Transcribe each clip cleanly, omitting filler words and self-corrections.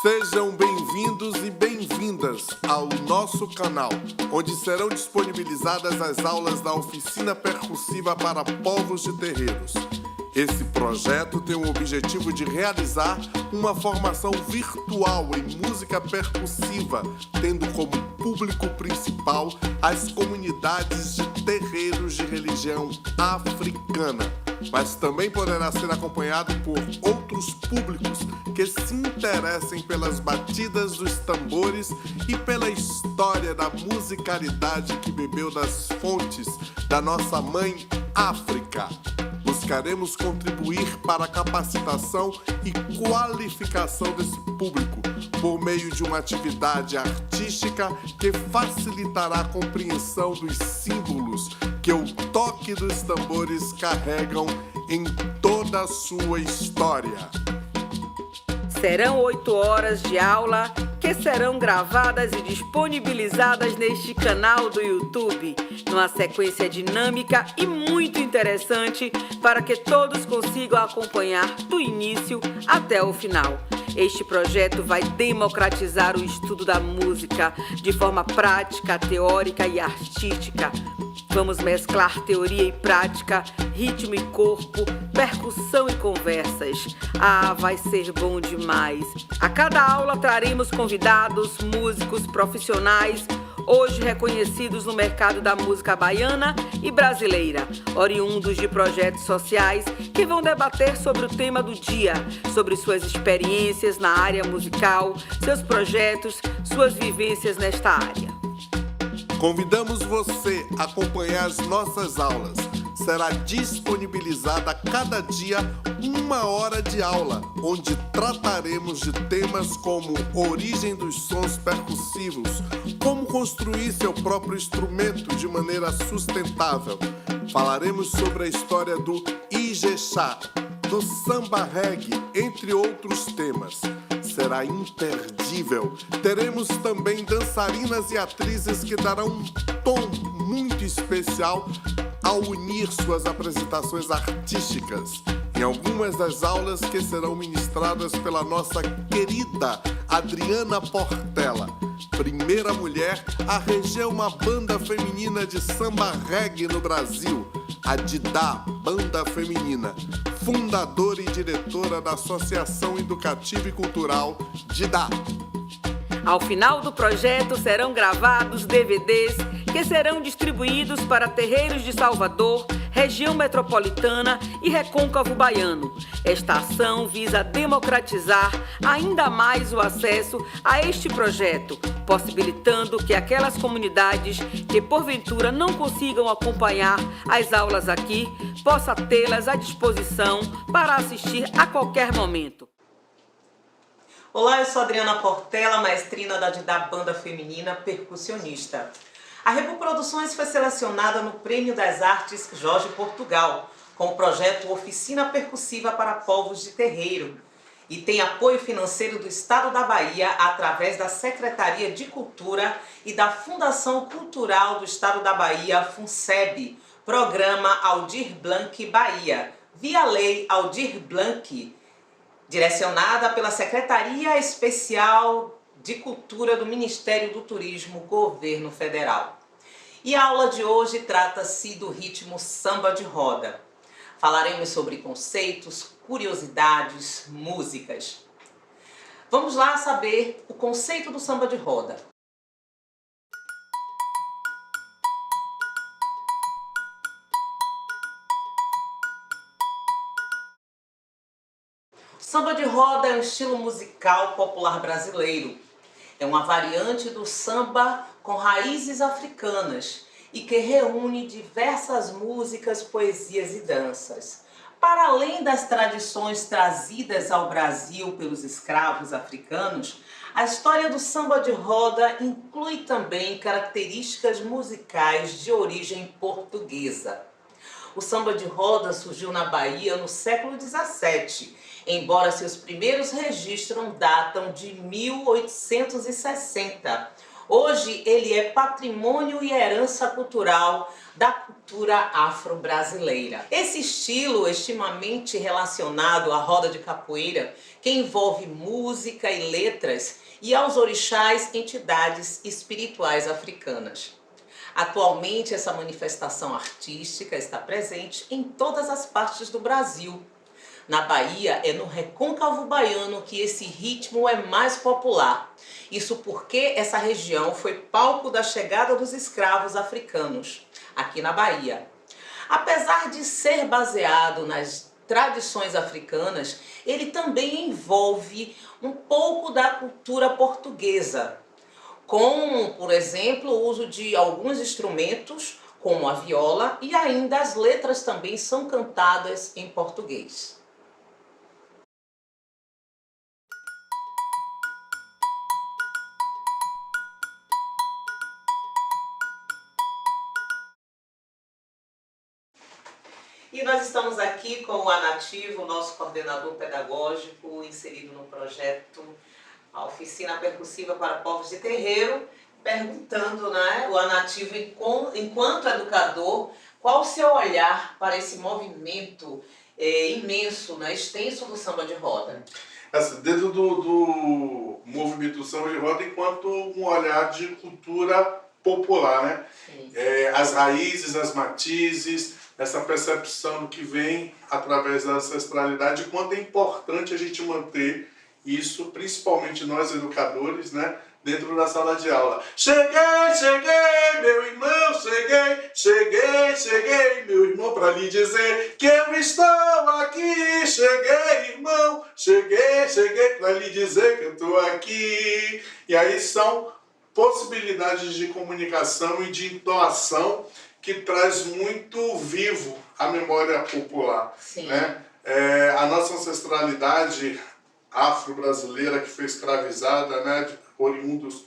Sejam bem-vindos e bem-vindas ao nosso canal, onde serão disponibilizadas as aulas da Oficina Percussiva para Povos de Terreiros. Esse projeto tem o objetivo de realizar uma formação virtual em música percussiva, tendo como público principal as comunidades de terreiros de religião africana, mas também poderá ser acompanhado por outros públicos que se interessem pelas batidas dos tambores e pela história da musicalidade que bebeu das fontes da nossa mãe África. Buscaremos contribuir para a capacitação e qualificação desse público por meio de uma atividade artística que facilitará a compreensão dos símbolos que o toque dos tambores carregam em toda a sua história. Serão 8 horas de aula que serão gravadas e disponibilizadas neste canal do YouTube, numa sequência dinâmica e muito interessante para que todos consigam acompanhar do início até o final. Este projeto vai democratizar o estudo da música de forma prática, teórica e artística. Vamos mesclar teoria e prática, ritmo e corpo, percussão e conversas. Ah, vai ser bom demais! A cada aula traremos convidados, músicos, profissionais, hoje reconhecidos no mercado da música baiana e brasileira, oriundos de projetos sociais que vão debater sobre o tema do dia, sobre suas experiências na área musical, seus projetos, suas vivências nesta área. Convidamos você a acompanhar as nossas aulas. Será disponibilizada a cada dia 1 hora de aula, onde trataremos de temas como origem dos sons percussivos, como construir seu próprio instrumento de maneira sustentável. Falaremos sobre a história do Ijexá, do samba reggae, entre outros temas. Será imperdível. Teremos também dançarinas e atrizes que darão um tom muito especial ao unir suas apresentações artísticas em algumas das aulas que serão ministradas pela nossa querida Adriana Portela, primeira mulher a reger uma banda feminina de samba reggae no Brasil, a Didá Banda Feminina, fundadora e diretora da Associação Educativa e Cultural Didá. Ao final do projeto serão gravados DVDs que serão distribuídos para terreiros de Salvador, região metropolitana e Recôncavo Baiano. Esta ação visa democratizar ainda mais o acesso a este projeto, possibilitando que aquelas comunidades que porventura não consigam acompanhar as aulas aqui, possa tê-las à disposição para assistir a qualquer momento. Olá, eu sou Adriana Portela, maestrina da Didá Banda Feminina, percussionista. A Rebu Produções foi selecionada no Prêmio das Artes Jorge Portugal, com o projeto Oficina Percussiva para Povos de Terreiro, e tem apoio financeiro do Estado da Bahia através da Secretaria de Cultura e da Fundação Cultural do Estado da Bahia, FUNSEB, Programa Aldir Blanc Bahia, via Lei Aldir Blanc, direcionada pela Secretaria Especial de Cultura do Ministério do Turismo, Governo Federal. E a aula de hoje trata-se do ritmo samba de roda. Falaremos sobre conceitos, curiosidades, músicas. Vamos lá saber o conceito do samba de roda. Samba de roda é um estilo musical popular brasileiro. É uma variante do samba com raízes africanas e que reúne diversas músicas, poesias e danças. Para além das tradições trazidas ao Brasil pelos escravos africanos, a história do samba de roda inclui também características musicais de origem portuguesa. O samba de roda surgiu na Bahia no século XVII, embora seus primeiros registros datam de 1860, Hoje ele é patrimônio e herança cultural da cultura afro-brasileira. Esse estilo extremamente relacionado à roda de capoeira, que envolve música e letras, e aos orixás, entidades espirituais africanas. Atualmente, essa manifestação artística está presente em todas as partes do Brasil. Na Bahia, é no Recôncavo Baiano que esse ritmo é mais popular. Isso porque essa região foi palco da chegada dos escravos africanos, aqui na Bahia. Apesar de ser baseado nas tradições africanas, ele também envolve um pouco da cultura portuguesa, com, por exemplo, o uso de alguns instrumentos, como a viola, e ainda as letras também são cantadas em português. E nós estamos aqui com o Anativo, nosso coordenador pedagógico, inserido no projeto A Oficina Percussiva para Povos de Terreiro, perguntando, né, o Anativo, enquanto educador, qual o seu olhar para esse movimento imenso, né, extenso do samba de roda? Assim, dentro do movimento do samba de roda, enquanto um olhar de cultura popular, né? As raízes, as matizes, essa percepção do que vem através da ancestralidade, quanto é importante a gente manter isso, principalmente nós educadores, né, dentro da sala de aula. Cheguei, cheguei, meu irmão, cheguei, meu irmão, para lhe dizer que eu estou aqui. Cheguei, irmão, cheguei, para lhe dizer que eu estou aqui. E aí são possibilidades de comunicação e de entoação que traz muito vivo a memória popular. Sim. Né? A nossa ancestralidade afro-brasileira, que foi escravizada, né, oriundos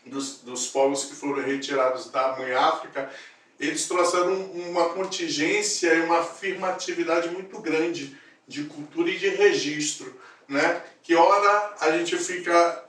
dos povos que foram retirados da mãe África, eles trouxeram uma contingência e uma afirmatividade muito grande de cultura e de registro, né? Que ora a gente fica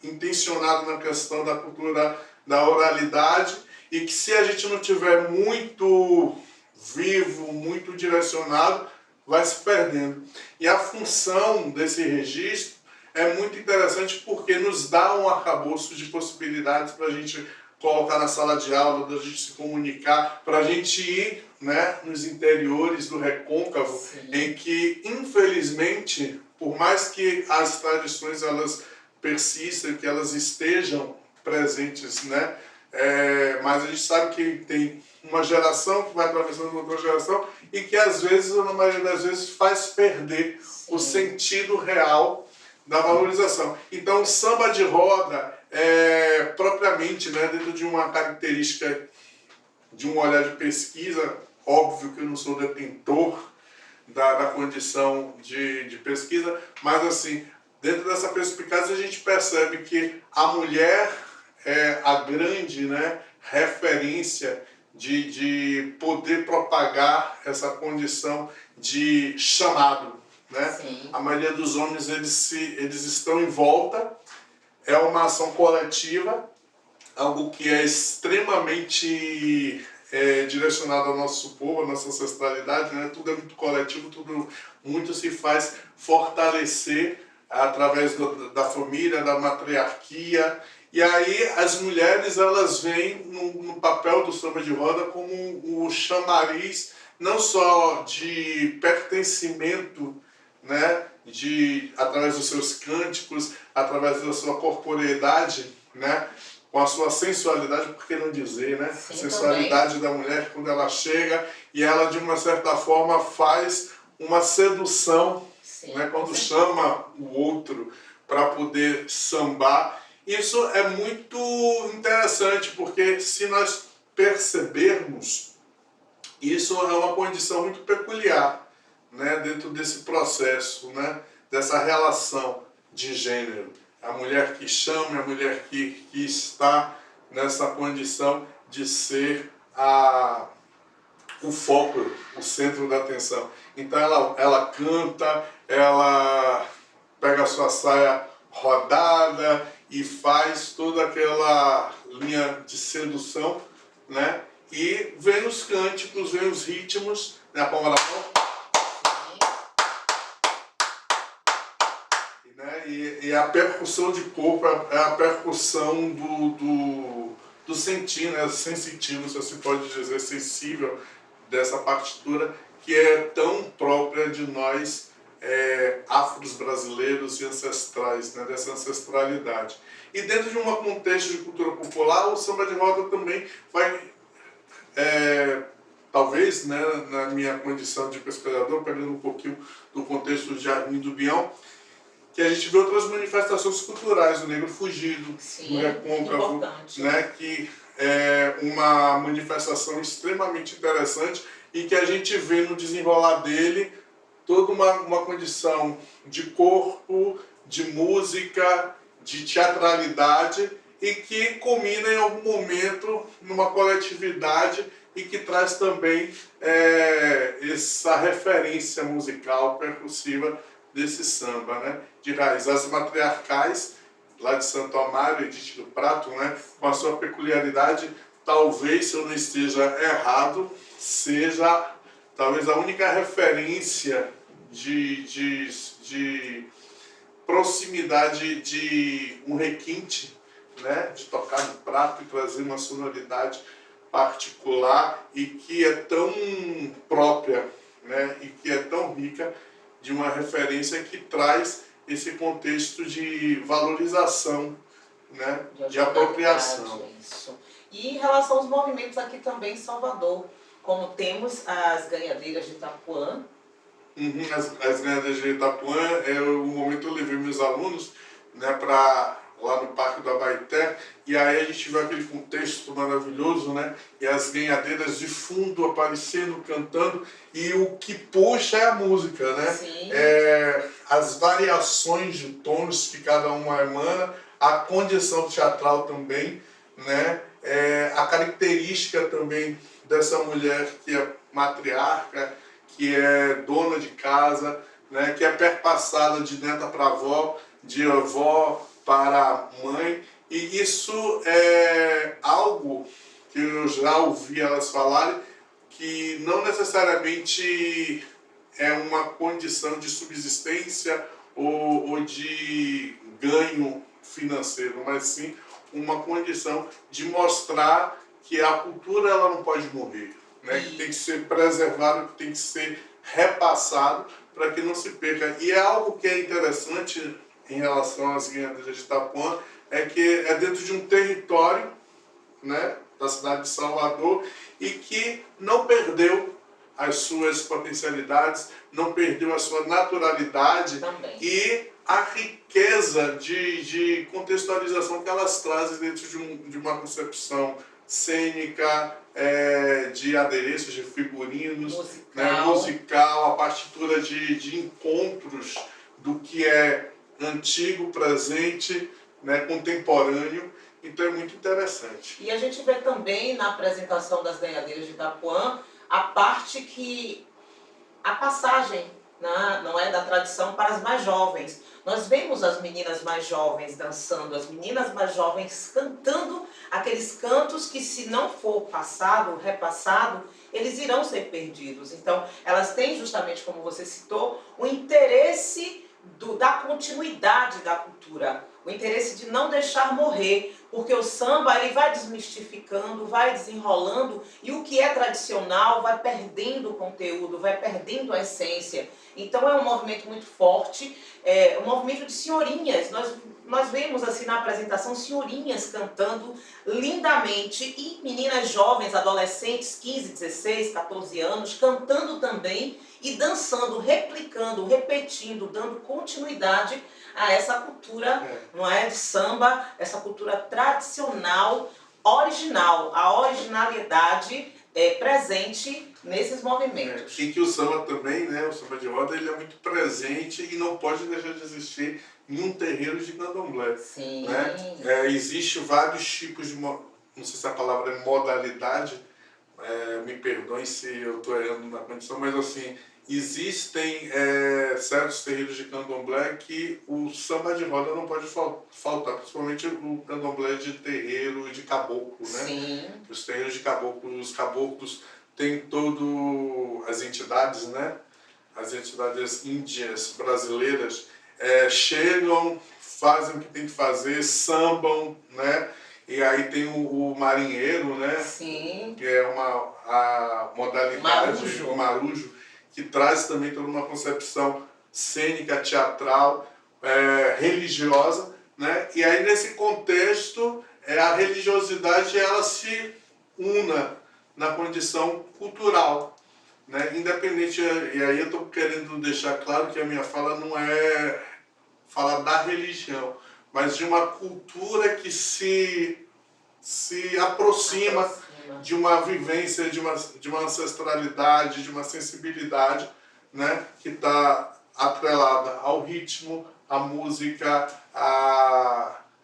intencionado na questão da cultura da oralidade, e que se a gente não tiver muito vivo, muito direcionado, vai se perdendo. E a função desse registro é muito interessante porque nos dá um arcabouço de possibilidades para a gente colocar na sala de aula, da gente se comunicar, para a gente ir, né, nos interiores do recôncavo. Sim. Em que, infelizmente, por mais que as tradições elas persistam, que elas estejam presentes, né? Mas a gente sabe que tem uma geração que vai atravessando outra geração e que às vezes, ou na maioria das vezes, faz perder o sentido real da valorização. Então o samba de roda propriamente, né, dentro de uma característica de um olhar de pesquisa, óbvio que eu não sou detentor da condição de pesquisa, mas assim, dentro dessa perspicácia a gente percebe que a mulher é a grande, né, referência de poder propagar essa condição de chamado, né? Sim. A maioria dos homens eles estão em volta, é uma ação coletiva, algo que é extremamente direcionado ao nosso povo, à nossa ancestralidade, né? Tudo é muito coletivo, tudo muito se faz fortalecer através da família, da matriarquia. E aí as mulheres elas vêm no papel do samba de roda como o chamariz, não só de pertencimento, né, através dos seus cânticos, através da sua corporeidade, né, com a sua sensualidade, por que não dizer, né? Sim, a sensualidade também da mulher, quando ela chega e ela de uma certa forma faz uma sedução. Sim, né, quando chama o outro para poder sambar. Isso é muito interessante, porque se nós percebermos, isso é uma condição muito peculiar, né, dentro desse processo, né, dessa relação de gênero. A mulher que chama, a mulher que está nessa condição de ser o foco, o centro da atenção. Então ela canta, ela pega a sua saia rodada e faz toda aquela linha de sedução, né? E vem os cânticos, vem os ritmos, né? A palma da mão. Né? E a percussão de corpo é a percussão do sentir, né? Sensitivo, se assim pode dizer, sensível dessa partitura, que é tão própria de nós afros brasileiros e ancestrais, né? Dessa ancestralidade. E dentro de um contexto de cultura popular, o samba de roda também vai, talvez, né, na minha condição de pesquisador, pegando um pouquinho do contexto de Arlindo Bião, que a gente vê outras manifestações culturais, o Negro Fugido, sim, o Recôncavo, né, que é uma manifestação extremamente interessante e que a gente vê no desenrolar dele toda uma condição de corpo, de música, de teatralidade e que culmina em algum momento numa coletividade e que traz também essa referência musical percussiva desse samba, né? De raiz. As matriarcais, lá de Santo Amaro, Edith do Prato, né? Com a sua peculiaridade, talvez, se eu não esteja errado, seja talvez a única referência de proximidade de um requinte, né? De tocar no prato e trazer uma sonoridade particular e que é tão própria, né? E que é tão rica, de uma referência que traz esse contexto de valorização, né? De apropriação. Isso. E em relação aos movimentos aqui também em Salvador, como temos as ganhadeiras de Itapuã. As ganhadeiras de Itapuã, o momento eu levei meus alunos, né, para lá no Parque do Abaeté, e aí a gente viu aquele contexto maravilhoso, né? E as ganhadeiras de fundo aparecendo, cantando, e o que puxa é a música, né? Sim. As variações de tons que cada uma emana, a condição teatral também, né? A característica também dessa mulher que é matriarca, que é dona de casa, né? Que é perpassada de neta para avó, de avó para mãe, e isso é algo que eu já ouvi elas falarem, que não necessariamente é uma condição de subsistência ou de ganho financeiro, mas sim uma condição de mostrar que a cultura ela não pode morrer, né? Que tem que ser preservado, que tem que ser repassado para que não se perca. E é algo que é interessante em relação às ganhadeiras de Itapuã, é que é dentro de um território, né, da cidade de Salvador, e que não perdeu as suas potencialidades, não perdeu a sua naturalidade também. E a riqueza de contextualização que elas trazem dentro de uma concepção cênica, de adereços, de figurinos, musical, a partitura de encontros do que é antigo, presente, né, contemporâneo. Então é muito interessante. E a gente vê também na apresentação das ganhadeiras de Itapuã a parte que a passagem, né, não é, da tradição para as mais jovens. Nós vemos as meninas mais jovens dançando, as meninas mais jovens cantando aqueles cantos que, se não for passado, repassado, eles irão ser perdidos. Então elas têm, justamente como você citou, o interesse da continuidade da cultura, o interesse de não deixar morrer, porque o samba ele vai desmistificando, vai desenrolando, e o que é tradicional vai perdendo o conteúdo, vai perdendo a essência. Então é um movimento muito forte, um movimento de senhorinhas. Nós vemos assim na apresentação senhorinhas cantando lindamente, e meninas jovens, adolescentes, 15, 16, 14 anos, cantando também e dançando, replicando, repetindo, dando continuidade a essa cultura, não é, de samba, essa cultura tradicional, original, a originalidade presente nesses movimentos. E que o samba também, né, o samba de roda, ele é muito presente e não pode deixar de existir em um terreiro de candomblé. Sim. Né? Existe vários tipos de, não sei se a palavra é modalidade, me perdoem se eu estou errando na condição, mas assim, existem certos terreiros de candomblé que o samba de roda não pode faltar, principalmente o candomblé de terreiro de caboclo, né? Sim. Os terreiros de caboclo, os caboclos têm todo as entidades, né? As entidades índias brasileiras chegam, fazem o que tem que fazer, sambam, né? E aí tem o marinheiro, né? Sim. Que é a modalidade, Marujo. o marujo, que traz também toda uma concepção cênica, teatral, religiosa, né? E aí nesse contexto a religiosidade ela se una na condição cultural, né? Independente, e aí eu estou querendo deixar claro que a minha fala não é falar da religião, mas de uma cultura que se aproxima de uma vivência, de uma ancestralidade, de uma sensibilidade, né, que está atrelada ao ritmo, à música,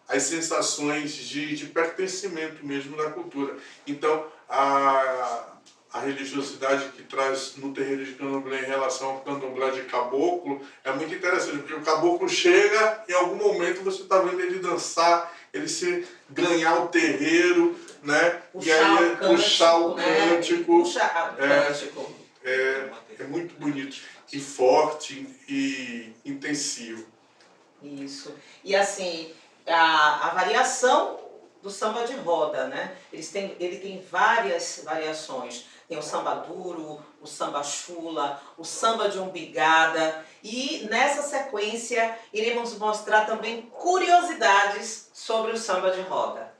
às sensações de pertencimento mesmo da cultura. Então, a religiosidade que traz no terreiro de candomblé em relação ao candomblé de caboclo é muito interessante, porque o caboclo chega, em algum momento você está vendo ele dançar, ele se ganhar o terreiro, né? Puxar e aí puxar o né? cântico. Puxar o cântico. É muito bonito, e forte e intensivo. Isso. E assim, a variação do samba de roda, né? Ele tem várias variações. Tem o samba duro, o samba chula, o samba de umbigada. E nessa sequência iremos mostrar também curiosidades sobre o samba de roda.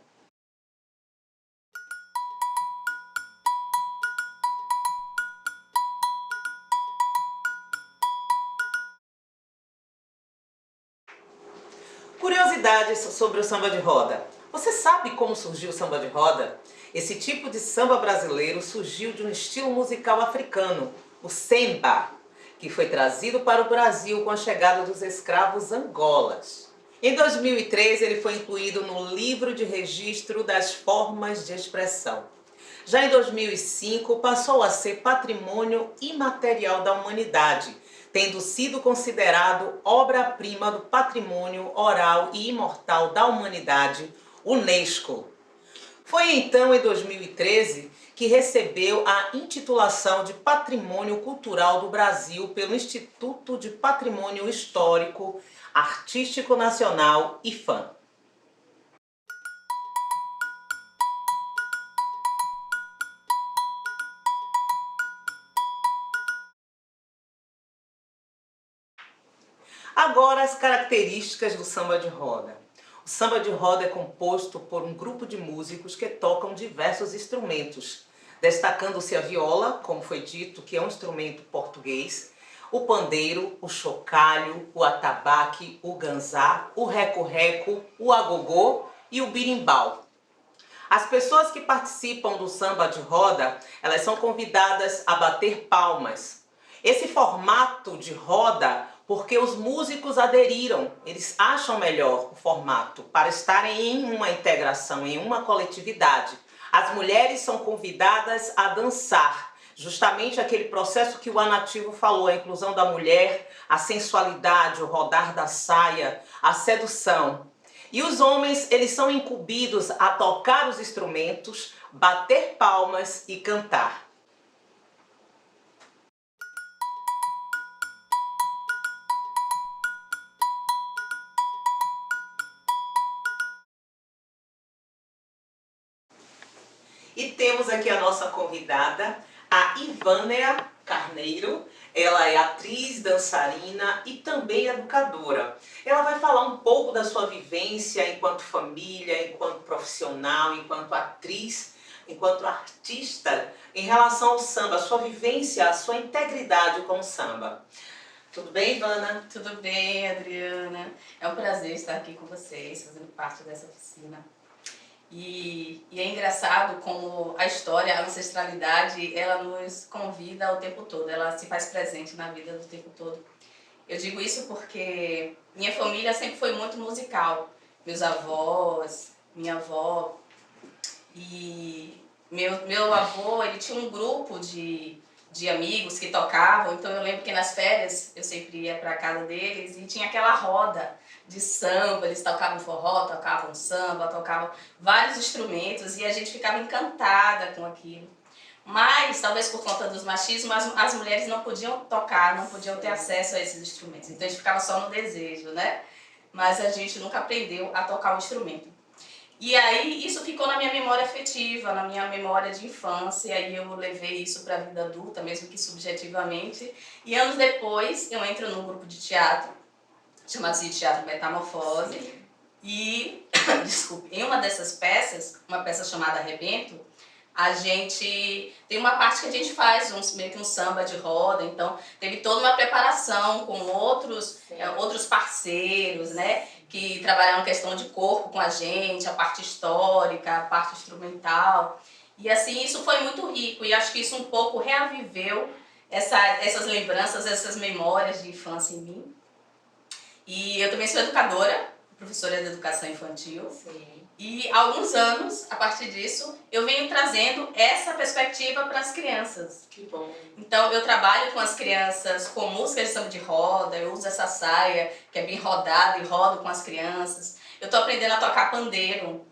Curiosidades sobre o samba de roda. Você sabe como surgiu o samba de roda? Esse tipo de samba brasileiro surgiu de um estilo musical africano, o semba, que foi trazido para o Brasil com a chegada dos escravos angolas. Em 2003, ele foi incluído no livro de registro das formas de expressão. Já em 2005, passou a ser patrimônio imaterial da humanidade, tendo sido considerado obra-prima do patrimônio oral e imortal da humanidade, UNESCO. Foi então, em 2013, que recebeu a intitulação de Patrimônio Cultural do Brasil pelo Instituto de Patrimônio Histórico, Artístico Nacional, IPHAN. Agora, as características do samba de roda. O samba de roda é composto por um grupo de músicos que tocam diversos instrumentos, destacando-se a viola, como foi dito, que é um instrumento português, o pandeiro, o chocalho, o atabaque, o ganzá, o reco-reco, o agogô e o birimbau. As pessoas que participam do samba de roda, elas são convidadas a bater palmas. Esse formato de roda, porque os músicos aderiram, eles acham melhor o formato para estarem em uma integração, em uma coletividade. As mulheres são convidadas a dançar, justamente aquele processo que o Anativo falou, a inclusão da mulher, a sensualidade, o rodar da saia, a sedução. E os homens, eles são incumbidos a tocar os instrumentos, bater palmas e cantar. E temos aqui a nossa convidada, a Ivânia Carneiro. Ela é atriz, dançarina e também educadora. Ela vai falar um pouco da sua vivência enquanto família, enquanto profissional, enquanto atriz, enquanto artista, em relação ao samba, a sua vivência, a sua integridade com o samba. Tudo bem, Ivana? Tudo bem, Adriana. É um prazer estar aqui com vocês, fazendo parte dessa oficina. E é engraçado como a história, a ancestralidade, ela nos convida o tempo todo, ela se faz presente na vida do tempo todo. Eu digo isso porque minha família sempre foi muito musical. Meus avós, minha avó e meu avô, ele tinha um grupo de de amigos que tocavam. Então eu lembro que nas férias eu sempre ia para casa deles e tinha aquela roda de samba, eles tocavam forró, tocavam samba, tocavam vários instrumentos e a gente ficava encantada com aquilo. Mas, talvez por conta dos machismos, as mulheres não podiam tocar, não podiam ter acesso a esses instrumentos. Então a gente ficava só no desejo, né? Mas a gente nunca aprendeu a tocar o instrumento. E aí isso ficou na minha memória afetiva, na minha memória de infância, e aí eu levei isso para a vida adulta, mesmo que subjetivamente. E anos depois eu entro num grupo de teatro, chamado de Teatro Metamorfose, e, desculpe, em uma dessas peças, uma peça chamada Arrebento, a gente tem uma parte que a gente faz meio que um samba de roda, então teve toda uma preparação com outros parceiros, né, que trabalharam questão de corpo com a gente, a parte histórica, a parte instrumental, e assim isso foi muito rico e acho que isso um pouco reaviveu essas lembranças, essas memórias de infância em mim. E eu também sou educadora, professora de educação infantil. Sim. E há alguns anos, a partir disso, eu venho trazendo essa perspectiva para as crianças. Que bom. Então, eu trabalho com as crianças com música de samba de roda, eu uso essa saia que é bem rodada e rodo com as crianças. Eu estou aprendendo a tocar pandeiro,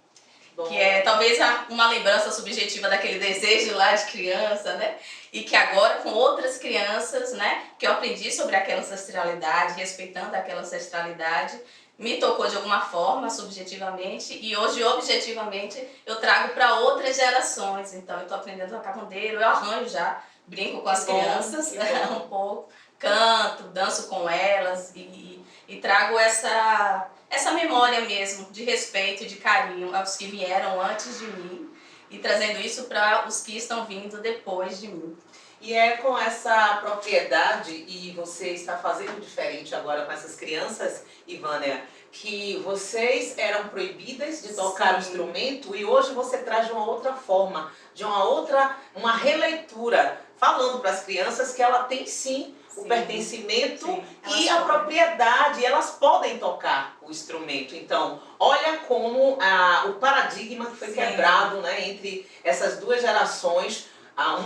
que é talvez uma lembrança subjetiva daquele desejo lá de criança, né? E que agora, com outras crianças, né, que eu aprendi sobre aquela ancestralidade, respeitando aquela ancestralidade, me tocou de alguma forma, subjetivamente, e hoje, objetivamente, eu trago para outras gerações. Então, eu estou aprendendo a tocar pandeiro, eu arranjo já, brinco com as crianças um pouco, canto, danço com elas e trago essa memória mesmo de respeito e de carinho aos que vieram antes de mim e trazendo isso para os que estão vindo depois de mim. E é com essa propriedade, e você está fazendo diferente agora com essas crianças, Ivânia, que vocês eram proibidas de tocar o instrumento e hoje você traz de uma outra forma, de uma releitura, falando para as crianças que ela tem sim o pertencimento e a propriedade, elas podem tocar o instrumento. Então, olha como o paradigma que foi quebrado, né, entre essas duas gerações,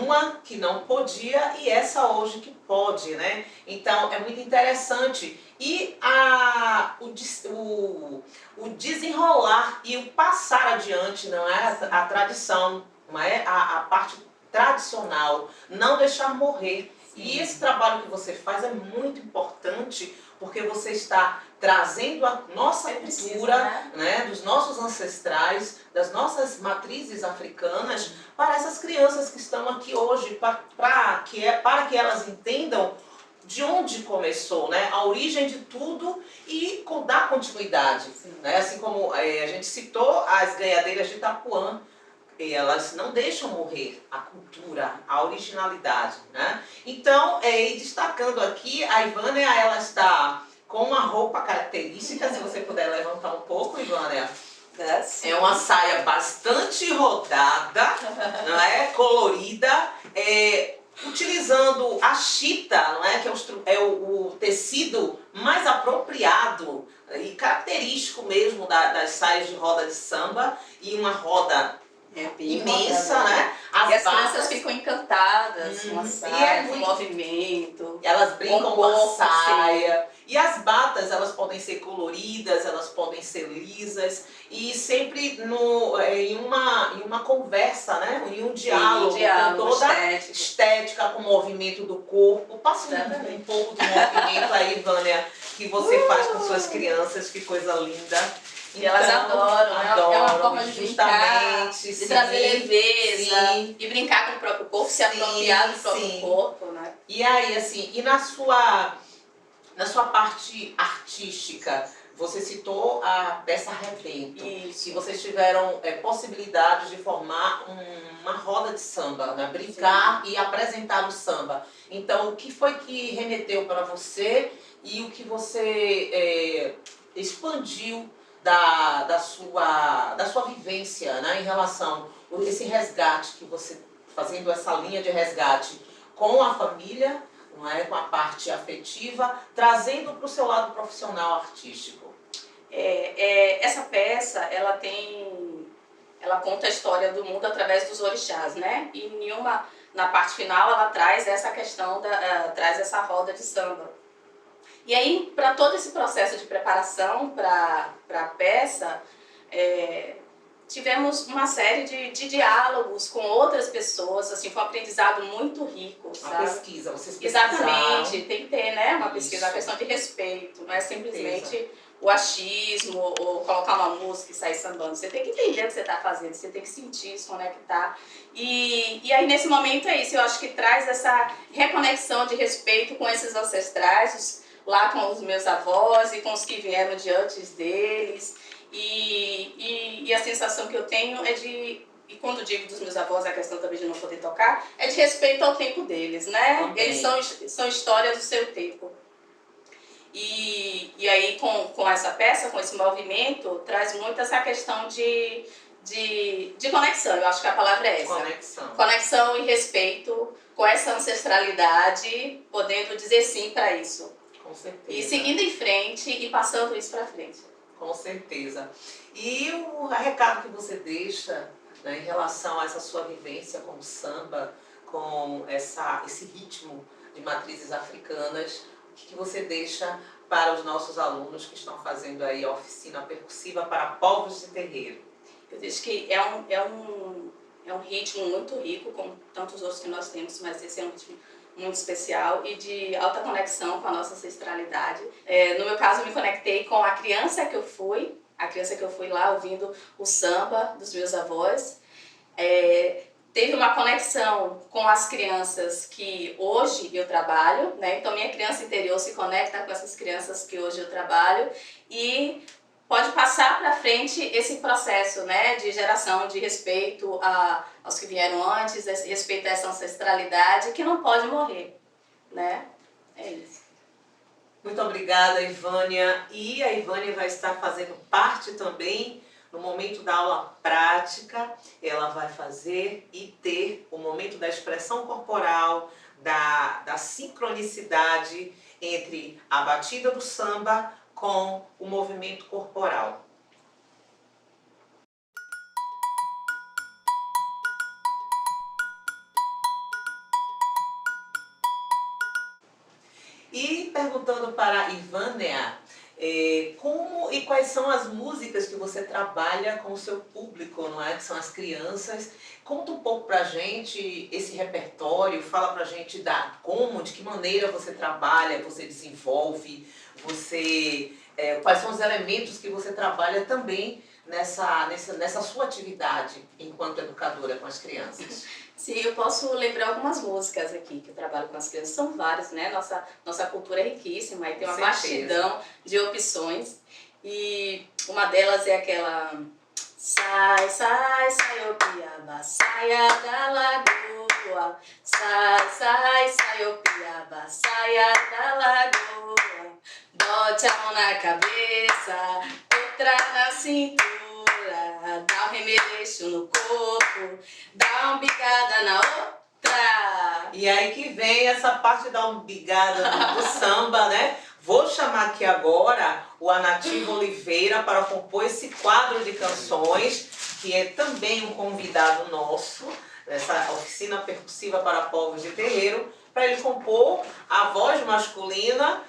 uma que não podia e essa hoje que pode, né? Então é muito interessante. E o desenrolar e o passar adiante, não é? A tradição, não é? A parte tradicional, não deixar morrer. Sim. E esse trabalho que você faz é muito importante porque você está trazendo a nossa cultura, né, dos nossos ancestrais, das nossas matrizes africanas, para essas crianças que estão aqui hoje, para que elas entendam de onde começou, né, a origem de tudo e dar continuidade. Né, assim como a gente citou as ganhadeiras de Itapuã, elas não deixam morrer a cultura, a originalidade, né? Então, destacando aqui, a Ivânia, ela está com uma roupa característica, se você puder levantar um pouco, Ivânia. É uma saia bastante rodada, não é? Colorida, utilizando a chita, não é? Que é o tecido mais apropriado e característico mesmo das saias de roda de samba, e uma roda imensa, né? E as crianças ficam encantadas com a saia, com o movimento. Elas brincam com a saia. E as batas, elas podem ser coloridas, elas podem ser lisas. E sempre em uma conversa, né? Em um diálogo, com toda estética, com o movimento do corpo. Passa um pouco do movimento aí, Vânia, que você faz com suas crianças, que coisa linda. E elas adoram, é uma forma de brincar, de trazer leveza, e brincar com o próprio corpo, se apropriar do próprio corpo, né? E aí, assim, e na sua parte artística, você citou a peça Arrebento. Isso. E vocês tiveram possibilidade de formar uma roda de samba, né? Brincar e apresentar o samba. Então, o que foi que remeteu para você e o que você expandiu da sua vivência, né, em relação a esse resgate que você, fazendo essa linha de resgate com a família, não é, com a parte afetiva, trazendo para o seu lado profissional artístico? Essa peça, ela conta a história do mundo através dos orixás, né? E em uma na parte final, ela traz essa questão, traz essa roda de samba. E aí, para todo esse processo de preparação para a peça, tivemos uma série de diálogos com outras pessoas, assim, foi um aprendizado muito rico, sabe? Uma pesquisa, vocês pesquisaram. Exatamente, tem que ter, né, uma pesquisa, a questão de respeito, não é simplesmente o achismo ou colocar uma música e sair sambando. Você tem que entender o que você está fazendo, você tem que sentir, se conectar. E aí, nesse momento, é isso, eu acho que traz essa reconexão de respeito com esses ancestrais, lá com os meus avós e com os que vieram de antes deles. E a sensação que eu tenho é de, e quando digo dos meus avós, a questão também de não poder tocar, é de respeito ao tempo deles, né? Okay. Eles são histórias do seu tempo. E aí com essa peça, com esse movimento, traz muito essa questão de conexão, eu acho que a palavra é essa. Conexão e respeito com essa ancestralidade, podendo dizer sim para isso. Com certeza. E seguindo em frente e passando isso para frente. Com certeza. E o recado que você deixa, né, em relação a essa sua vivência com o samba, com esse ritmo de matrizes africanas, o que você deixa para os nossos alunos que estão fazendo aí a oficina percussiva para povos de terreiro? Eu deixo que é um ritmo muito rico, como tantos outros que nós temos, mas esse é um ritmo muito especial e de alta conexão com a nossa ancestralidade. No meu caso, eu me conectei com a criança que eu fui lá ouvindo o samba dos meus avós. Teve uma conexão com as crianças que hoje eu trabalho, né? Então minha criança interior se conecta com essas crianças que hoje eu trabalho e pode passar para frente esse processo, né, de geração de respeito aos que vieram antes, respeito a essa ancestralidade que não pode morrer, né? É isso. Muito obrigada, Ivânia. E a Ivânia vai estar fazendo parte também no momento da aula prática. Ela vai fazer e ter o momento da expressão corporal, da sincronicidade entre a batida do samba com o movimento corporal. E perguntando para a Ivânia, como e quais são as músicas que você trabalha com o seu público, não é? Que são as crianças. Conta um pouco pra gente esse repertório, fala pra gente de que maneira você trabalha, você desenvolve, quais são os elementos que você trabalha também nessa sua atividade enquanto educadora com as crianças. Sim, eu posso lembrar algumas músicas aqui que eu trabalho com as crianças, são várias, né? Nossa cultura é riquíssima e tem uma vastidão de opções. E uma delas é aquela... Sai, sai, sai, ô piaba, saia da lagoa. Sai, sai, sai, ô piaba, saia da lagoa. Bote a mão na cabeça, outra na cintura. Dá um remeleixo no corpo, dá uma umbigada na outra. E aí que vem essa parte da umbigada do samba, né? Vou chamar aqui agora o Anativo Oliveira para compor esse quadro de canções, que é também um convidado nosso, nessa oficina percussiva para povos de terreiro, para ele compor a voz masculina,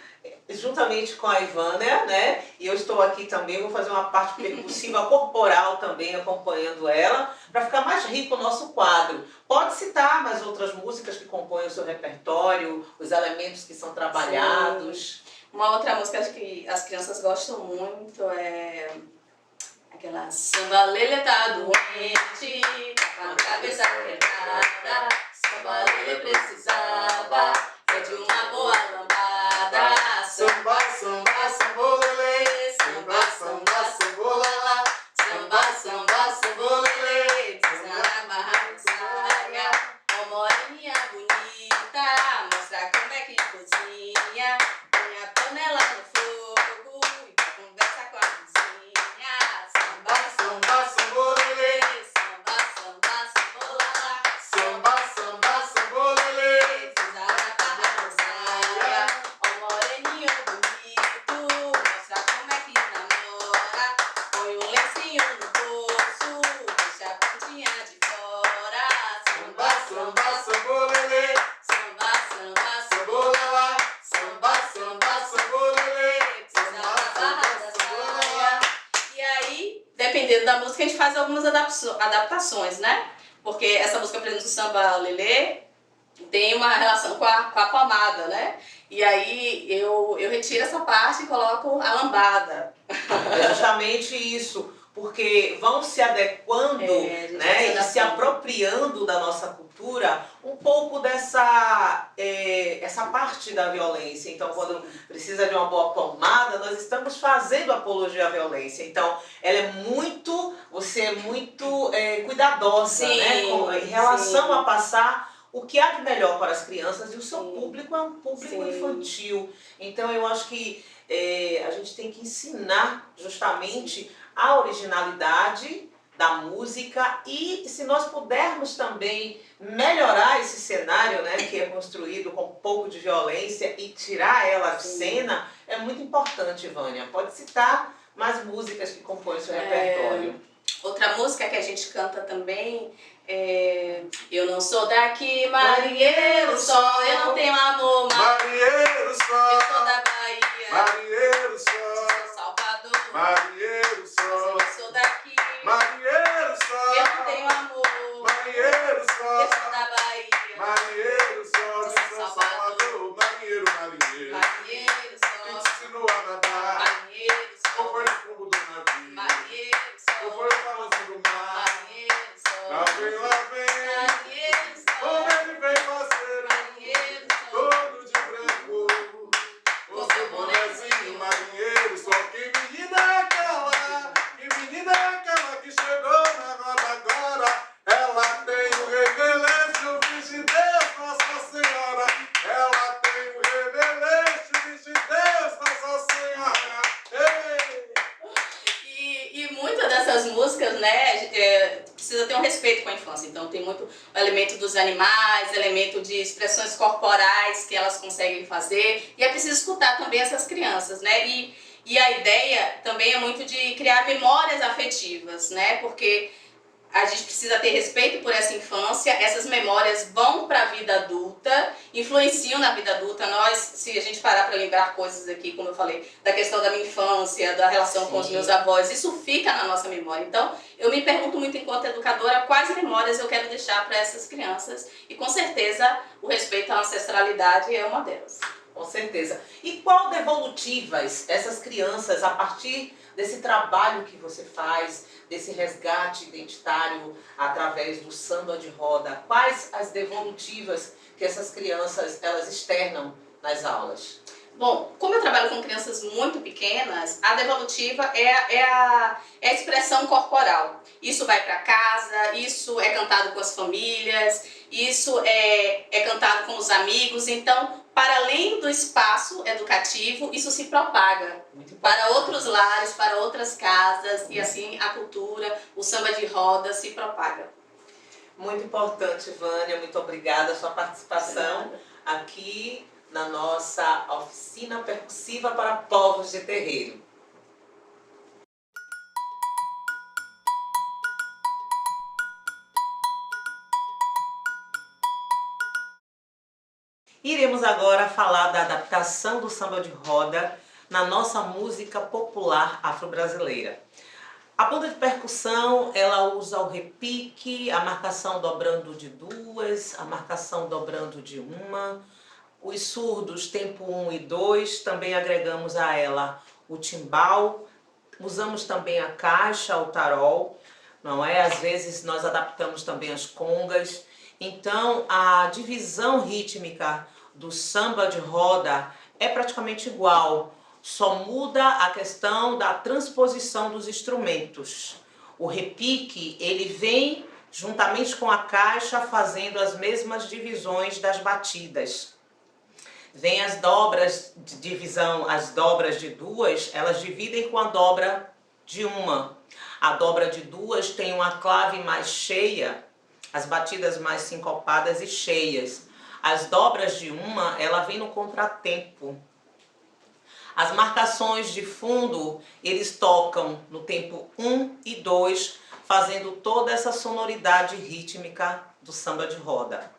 juntamente com a Ivânia, né? E eu estou aqui também, vou fazer uma parte percussiva corporal também, acompanhando ela, para ficar mais rico o nosso quadro. Pode citar mais outras músicas que compõem o seu repertório, os elementos que são trabalhados. Sim. Uma outra música que as crianças gostam muito é aquela samba lelê tá doente, tá com a cabeça quebrada, samba lelê precisava de uma boa lambada. Samba, samba, sambolelê, samba, samba, sambolala, samba, samba, sambolelê, Pisa na barra de saia, ó moreninha bonita, mostra como é que cozinha. Põe a panela no fogo e vai conversa com a vizinha. Samba, samba, sambolelê, samba, samba, sambolala. samba, samba, sambolelê, Pisa na barra de saia, ó moreninho bonito, mostra como é que namora. Põe um lencinho no bolso, deixa a pontinha de fora. samba, samba, sambolelê. dependendo da música, a gente faz algumas adaptações, né? Porque essa música, por exemplo, do samba lelê, tem uma relação com a palmada, né? E aí eu retiro essa parte e coloco a lambada. É justamente isso, porque vão se adequando, né, e se apropriando da nossa cultura um pouco dessa essa parte da violência. Então, quando precisa de uma boa palmada, nós estamos fazendo apologia à violência. Então, ela é muito, você é muito cuidadosa, né, em relação a passar o que há de melhor para as crianças, e o seu público é um público infantil. Então eu acho que a gente tem que ensinar justamente a originalidade da música, e se nós pudermos também melhorar esse cenário, né, que é construído com um pouco de violência, e tirar ela de cena, é muito importante, Vânia. Pode citar mais músicas que compõem o seu repertório. Outra música que a gente canta também é Eu não sou daqui, marinheiro só, eu não tenho amor, Marinheiro só, eu sou da Bahia, marinheiro eu só, sou Salvador, marinheiro mas só, eu não sou daqui, marinheiro só, eu não tenho amor, marinheiro eu só, sou da Bahia, marinheiro só, de São Salvador, marinheiro, marinheiro, marinheiro que só, te ensinou a nadar, marinheiro qual foi só, o fundo do navio, marinheiro qual só, foi o balanço do mar, marinheiro lá só, vem, marinheiro como só, ele vem parceiro, marinheiro só. todo de branco, com seu bonezinho, marinheiro só, que menina é aquela, que chegou na roda agora, ela tem o reveleixo, o bicho de Deus, Nossa Senhora, ela tem o reveleixo, o bicho de Deus, Nossa Senhora, ei! E muitas dessas músicas, né, precisa ter um respeito com a infância. Então tem muito o elemento dos animais, elemento de expressões corporais que elas conseguem fazer. E é preciso escutar também essas crianças, né? E a ideia também é muito de criar memórias afetivas, né? Porque a gente precisa ter respeito por essa infância, essas memórias vão para a vida adulta, influenciam na vida adulta. Nós, se a gente parar para lembrar coisas aqui, como eu falei, da questão da minha infância, da relação com os meus avós, isso fica na nossa memória. Então, eu me pergunto muito enquanto educadora, quais memórias eu quero deixar para essas crianças, e com certeza o respeito à ancestralidade é uma delas. Com certeza. E qual devolutivas essas crianças, a partir desse trabalho que você faz, desse resgate identitário através do samba de roda, quais as devolutivas que essas crianças elas externam nas aulas? Bom, como eu trabalho com crianças muito pequenas, a devolutiva é a expressão corporal. Isso vai para casa, isso é cantado com as famílias, isso é cantado com os amigos. Então, para além do espaço educativo, isso se propaga para outros lares, para outras casas, e assim a cultura, o samba de roda se propaga. Muito importante, Vânia, muito obrigada a sua participação aqui na nossa oficina percussiva para povos de terreiro. Iremos agora falar da adaptação do samba de roda na nossa música popular afro-brasileira. A banda de percussão, ela usa o repique, a marcação dobrando de duas, a marcação dobrando de uma. Os surdos, tempo 1 e 2, também agregamos a ela o timbal. Usamos também a caixa, o tarol, não é? Às vezes nós adaptamos também as congas. Então, a divisão rítmica do samba de roda é praticamente igual, só muda a questão da transposição dos instrumentos. O repique, ele vem juntamente com a caixa fazendo as mesmas divisões das batidas. Vem as dobras de divisão, as dobras de duas, elas dividem com a dobra de uma. A dobra de duas tem uma clave mais cheia, as batidas mais sincopadas e cheias. As dobras de uma, ela vem no contratempo. As marcações de fundo, eles tocam no tempo 1 e 2, fazendo toda essa sonoridade rítmica do samba de roda.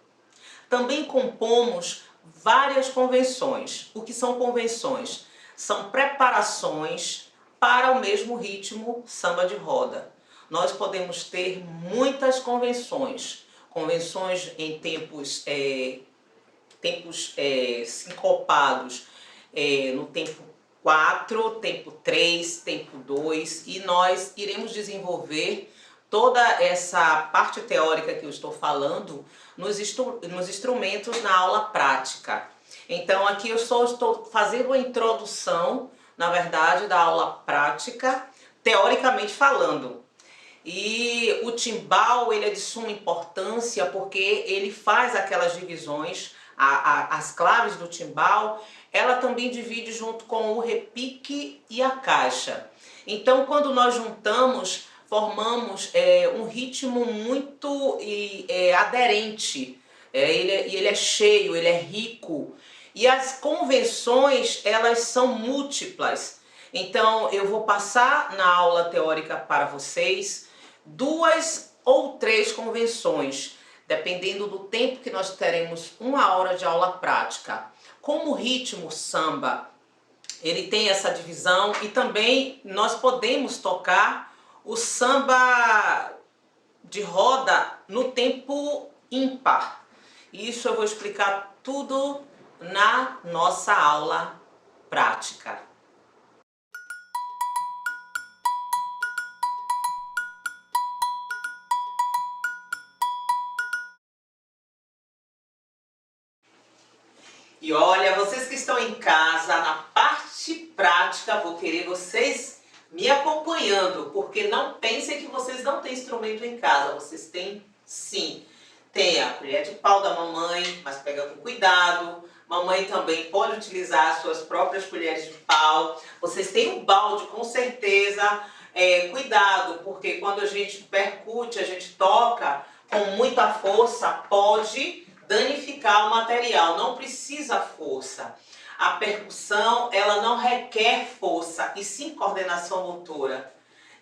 Também compomos várias convenções. O que são convenções? São preparações para o mesmo ritmo samba de roda. nós podemos ter muitas convenções. Convenções em tempos sincopados, no tempo 4, tempo 3, tempo 2, e nós iremos desenvolver toda essa parte teórica que eu estou falando nos instrumentos na aula prática. Então aqui eu só estou fazendo uma introdução, na verdade, da aula prática, teoricamente falando. E o timbal, ele é de suma importância porque ele faz aquelas divisões, as claves do timbal, ela também divide junto com o repique e a caixa. Então quando nós juntamos, formamos um ritmo muito aderente, ele é cheio, ele é rico. E as convenções, elas são múltiplas. Então eu vou passar na aula teórica para vocês 2 ou 3 convenções, dependendo do tempo que nós teremos 1 hora de aula prática. Como o ritmo samba, ele tem essa divisão, e também nós podemos tocar o samba de roda no tempo ímpar. Isso eu vou explicar tudo na nossa aula prática. E olha, vocês que estão em casa, na parte prática, vou querer vocês me acompanhando, porque não pensem que vocês não têm instrumento em casa, vocês têm sim. Tem a colher de pau da mamãe, mas pega com cuidado. Mamãe também pode utilizar as suas próprias colheres de pau. Vocês têm um balde, com certeza. Cuidado, porque quando a gente percute, a gente toca com muita força, pode danificar o material. Não precisa força. A percussão, ela não requer força, e sim coordenação motora.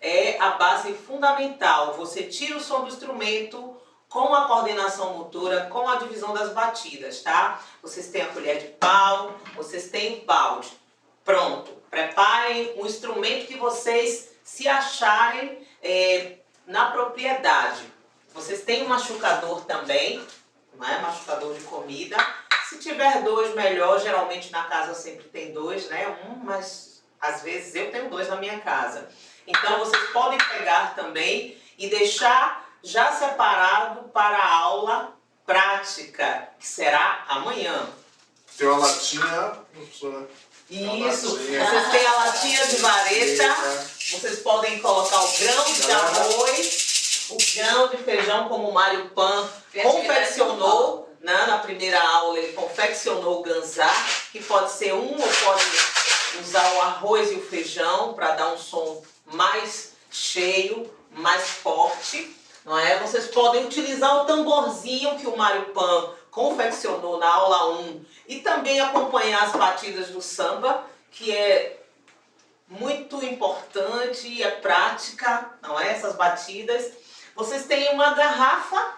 É a base fundamental. Você tira o som do instrumento com a coordenação motora, com a divisão das batidas, tá? Vocês têm a colher de pau, vocês têm o balde. Pronto. Preparem o instrumento que vocês se acharem na propriedade. Vocês têm um machucador também, não é? Machucador de comida. Se tiver 2, melhor. Geralmente na casa sempre tem 2, né? Mas às vezes eu tenho 2 na minha casa. Então vocês podem pegar também e deixar já separado para a aula prática, que será amanhã. Tem uma latinha. Isso, vocês têm a latinha de vareta, vocês podem colocar o grão de arroz, o grão de feijão, como o Mário Pan confeccionou, né? Na primeira aula ele confeccionou o ganzá, que pode ser ou pode usar o arroz e o feijão para dar um som mais cheio, mais forte, não é? Vocês podem utilizar o tamborzinho que o Mário Pan confeccionou na aula 1 e também acompanhar as batidas do samba, que é muito importante e é prática, não é? Essas batidas. Vocês têm uma garrafa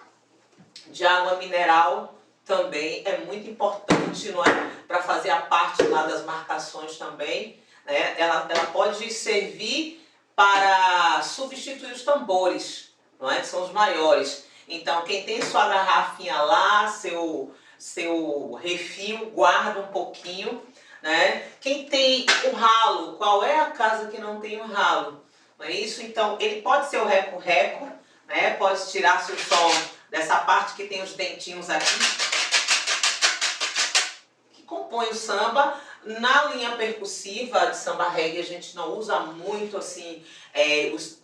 de água mineral, também é muito importante, não é? Para fazer a parte lá das marcações também, né? Ela pode servir para substituir os tambores, não é? Que são os maiores. Então, quem tem sua garrafinha lá, seu refil, guarda um pouquinho, né? Quem tem o ralo, qual é a casa que não tem o ralo? Não é isso? Então, ele pode ser o reco-reco, né? Pode tirar seu som dessa parte que tem os dentinhos aqui, que compõe o samba. Na linha percussiva de samba reggae, a gente não usa muito assim os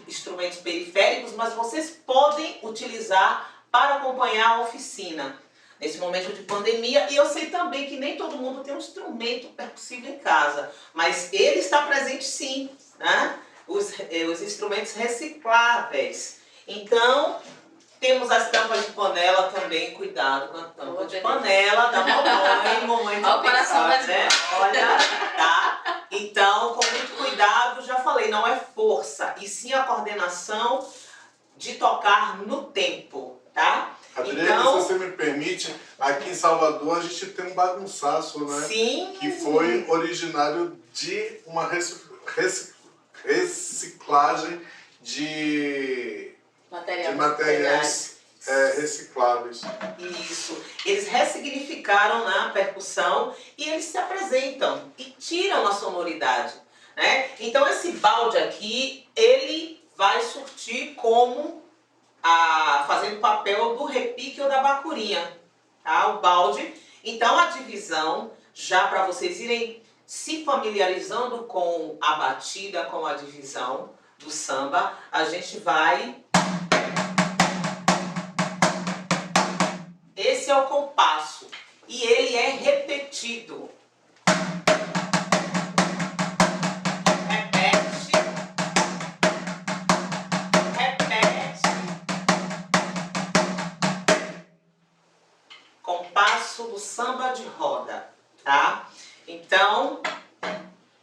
instrumentos periféricos, mas vocês podem utilizar para acompanhar a oficina nesse momento de pandemia. E eu sei também que nem todo mundo tem um instrumento percussivo em casa, mas ele está presente sim, né? Os instrumentos recicláveis. Então, temos as tampas de panela também, cuidado com a tampa de panela da mamãe Olha o coração, né? Olha, tá? Então, com muito cuidado, já falei, não é força, e sim a coordenação de tocar no tempo, tá? Adriana, então, se você me permite, aqui em Salvador a gente tem um bagunçaço, né? Sim. Que foi originário de uma reciclagem de Material materiais recicláveis. Isso. Eles ressignificaram, né, a percussão e eles se apresentam e tiram a sonoridade, né? Então esse balde aqui, ele vai surtir como fazendo o papel do repique ou da bacurinha, tá? O balde. Então a divisão, já para vocês irem se familiarizando com a batida, com a divisão do samba, a gente vai... Esse é o compasso e ele é repetido. Repete. Repete. Compasso do samba de roda, tá? Então,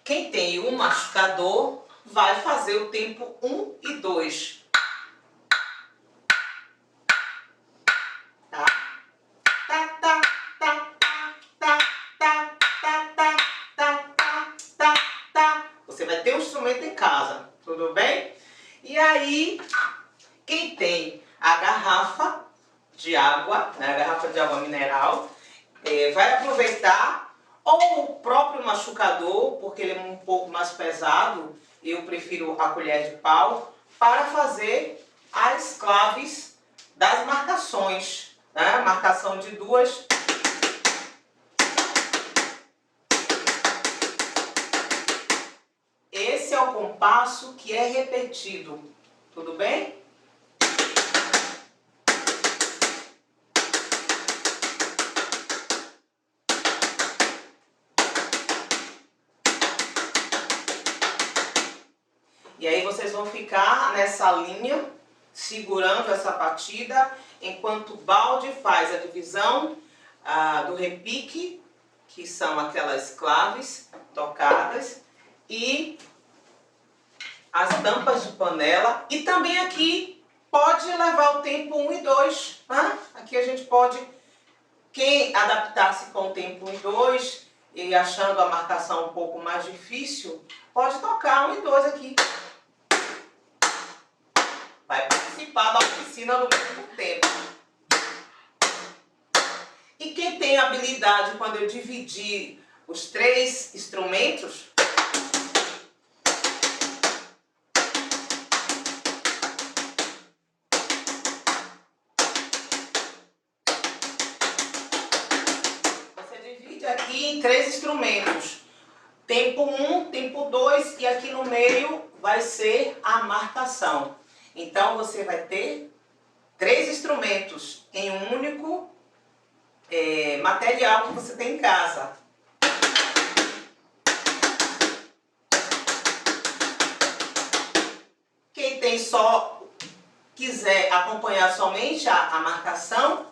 quem tem um machucador vai fazer o tempo 1 e 2. Tá? Tá, tá, tá, tá, tá, tá, tá, tá, tá, tá. Você vai ter um instrumento em casa, tudo bem? E aí, quem tem a garrafa de água, né, a garrafa de água mineral, vai aproveitar, ou o próprio machucador, porque ele é um pouco mais pesado, eu prefiro a colher de pau, para fazer as claves das marcações, né? Marcação de duas. Esse é o compasso que é repetido, tudo bem? E aí vocês vão ficar nessa linha, segurando essa batida, enquanto o balde faz a divisão do repique, que são aquelas claves tocadas, e as tampas de panela. E também aqui pode levar o tempo 1 e 2. Né? Aqui a gente pode, quem adaptar-se com o tempo 1 e 2, e achando a marcação um pouco mais difícil, pode tocar 1 e 2 aqui. Vai participar da oficina no mesmo tempo. E quem tem habilidade, quando eu dividir os 3 instrumentos, você divide aqui em 3 instrumentos. Tempo 1, tempo 2 e aqui no meio vai ser a marcação. Então você vai ter 3 instrumentos em um único material que você tem em casa. Quem tem só, quiser acompanhar somente a marcação,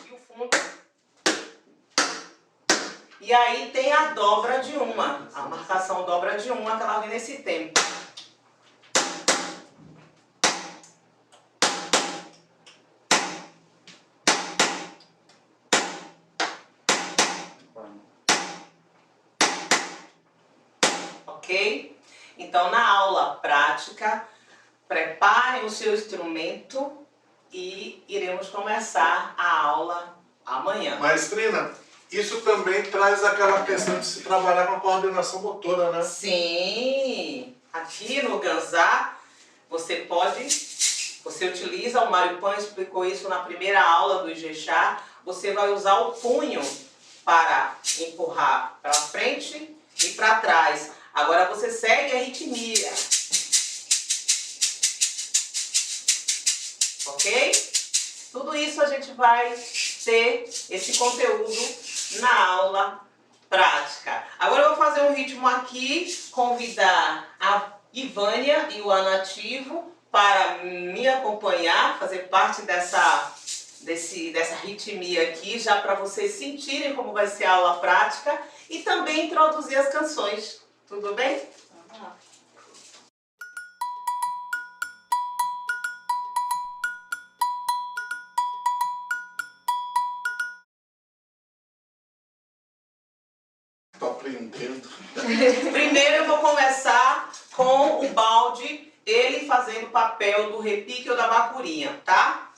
e o fundo. E aí tem a dobra de uma, a marcação dobra de uma que ela vem nesse tempo. Ok? Então na aula prática, preparem o seu instrumento e iremos começar a aula amanhã. Maestrina, isso também traz aquela questão de se trabalhar com a coordenação motora, né? Sim! Aqui no Ganzá, você utiliza, o Mário Pan explicou isso na primeira aula do Ijexá, você vai usar o punho para empurrar para frente e para trás. Agora você segue a ritmia. Ok? Tudo isso a gente vai ter esse conteúdo na aula prática. Agora eu vou fazer um ritmo aqui, convidar a Ivânia e o Anativo para me acompanhar, fazer parte dessa ritmia aqui, já para vocês sentirem como vai ser a aula prática e também introduzir as canções. Tudo bem? Vamos lá. Então, entendo. Primeiro eu vou começar com o balde, ele fazendo o papel do repique ou da bacurinha, tá?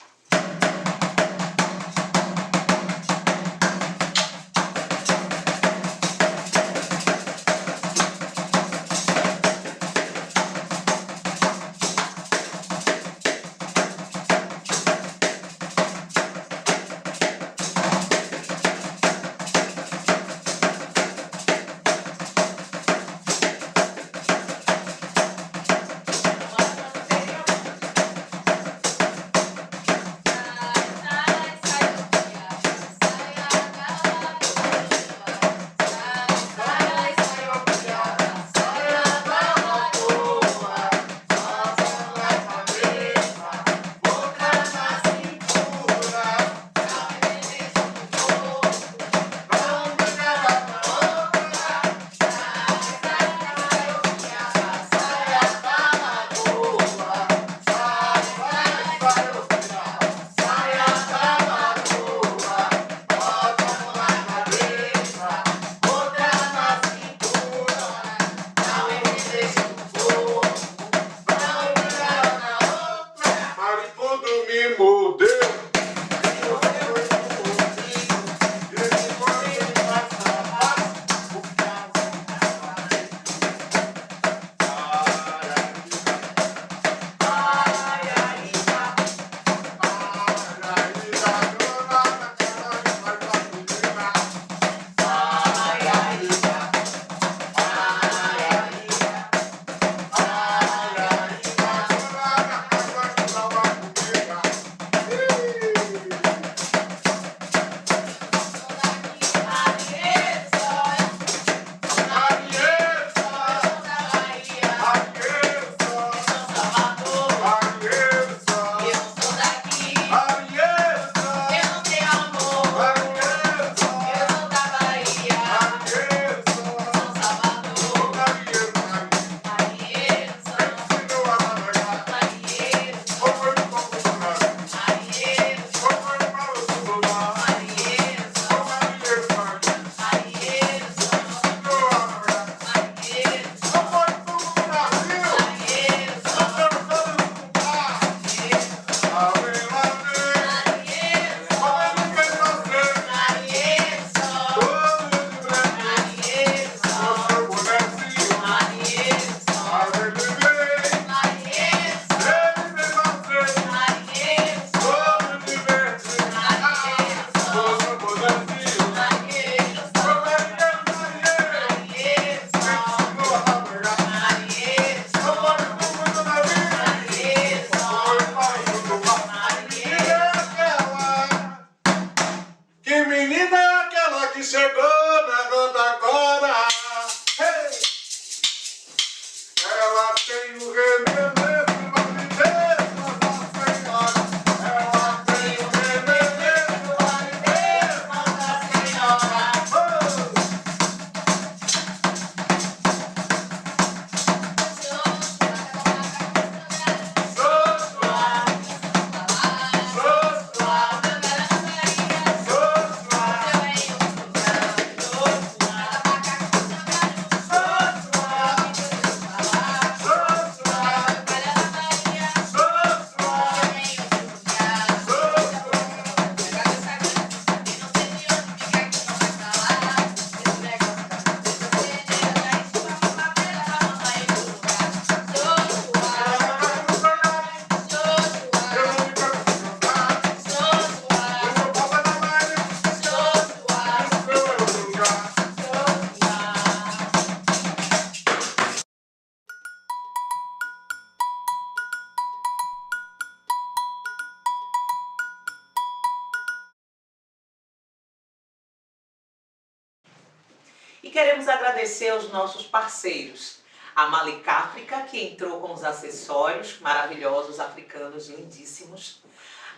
E queremos agradecer aos nossos parceiros, a Malik África, que entrou com os acessórios maravilhosos, africanos, lindíssimos,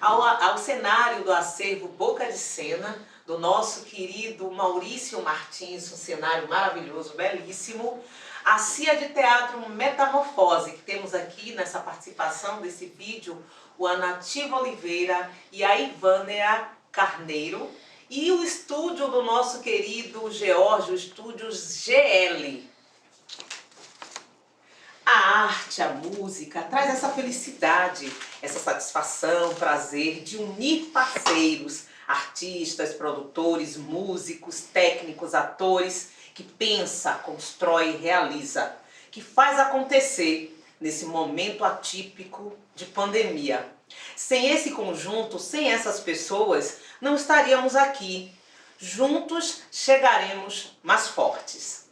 ao cenário do acervo Boca de Cena, do nosso querido Maurício Martins, um cenário maravilhoso, belíssimo, a CIA de Teatro Metamorfose, que temos aqui nessa participação desse vídeo, o Anativa Oliveira e a Ivânia Carneiro, e o estúdio do nosso querido George, o Estúdios GL. A arte, a música, traz essa felicidade, essa satisfação, prazer de unir parceiros, artistas, produtores, músicos, técnicos, atores, que pensa, constrói e realiza, que faz acontecer nesse momento atípico de pandemia. Sem esse conjunto, sem essas pessoas, não estaríamos aqui. Juntos chegaremos mais fortes.